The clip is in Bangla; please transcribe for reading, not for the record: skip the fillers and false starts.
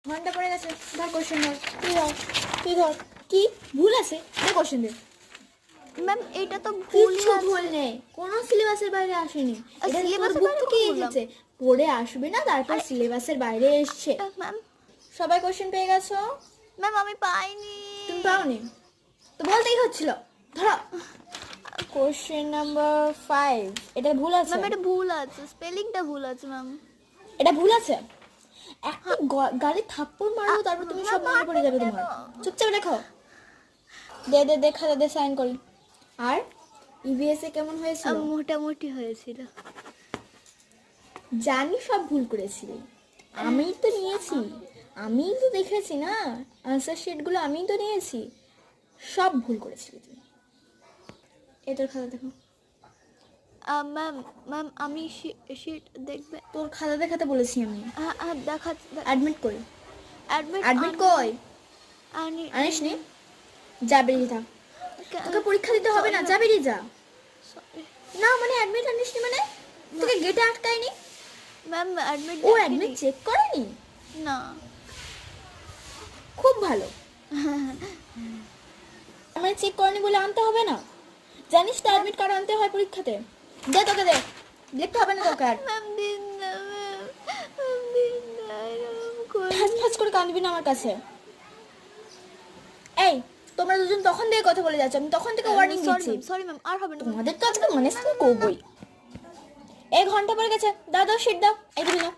ঘন্টা পড়ে গেছে, ধর কোশ্চেন ধর, তুই ধর কি ভুল আছে দে কোশ্চেন দে। ম্যাম এটা তো ভুল কিচ্ছু ভুল নেই, কোনো সিলেবাসের বাইরে আসেনি, এটা তোর বুক থেকে এসেছে, পড়ে আসবে না তারপর সিলেবাসের বাইরে এসছে। ম্যাম সবাই কোশ্চেন পেয়ে গেছো? ম্যাম আমি পাইনি। তুমি পাওনি তো বলতেই হচ্ছিল। ধরো কোশ্চেন নাম্বার 5, এটা ভুল আছে। ম্যাম এটা ভুল আছে, স্পেলিংটা ভুল আছে ম্যাম। এটা ভুল আছে, একটা গালে থাপ্পড় মারবো তারপর তুমি সব মনে পড়ে যাবে তোমার। চুপচাপ লেখো, দে দে দে খাতা দে সাইন করি। আর ইভিএস এ কেমন হয়েছিল? মোটামুটি হয়েছিল। জানি সব ভুল করেছিলি, আমিই তো নিয়েছি, আমিই তো দেখেছি না আনসার শিটগুলো, আমিই তো নিয়েছি। সব ভুল করেছিলি তুই। এই তোর খাতা দেখো। ম্যাম ম্যাম আমি শিট দেখবে? তোর খাতা দেখাতে বলেছি আমি। হ্যাঁ দেখা। অ্যাডমিট করি। অ্যাডমিট কই আনিস নি? যা বেরিয়ে থাক, তোকে পরীক্ষা দিতে হবে না, যা বেরিয়ে যা। না মানে অ্যাডমিট আনিসনি মানে তোকে গেটে আটকায়নি? ম্যাম অ্যাডমিট ও অ্যাডমিট চেক করেনি? না। খুব ভালো, আমার চেক করেনি বলে আনতে হবে না? জানিস তো অ্যাডমিট কার্ড আনতে হয় পরীক্ষাতে। দে তোকে দে, লিখতে হবে না তোকে আর। ম্যাম দিন না ম্যাম দিন না ফাঁস ফাঁস করে কাঁদবি না আমার কাছে। এই তোমরা দুজন তখন থেকে কথা বলে যাচ্ছ, আমি তখন থেকে ওয়ার্নিং দিচ্ছি। সরি ম্যাম আর হবে না। তোমাদের তো আজকে মানে করবই। 1 ঘন্টা পরে গেছে, দাও দাও শিট দাও, এই দিবি না।